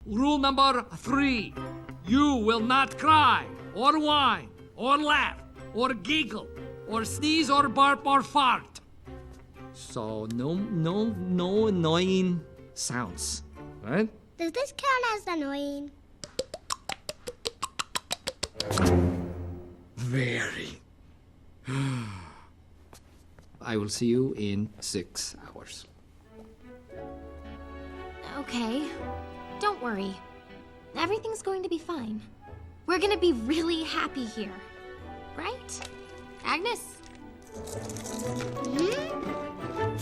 Rule number 3. You will not cry, or whine, or laugh, or giggle, or sneeze, or burp, or fart. So no annoying sounds, right? Does this count as annoying? Very. I will see you in 6 hours. Okay. Don't worry. Everything's going to be fine. We're gonna be really happy here. Right? Agnes? Hmm?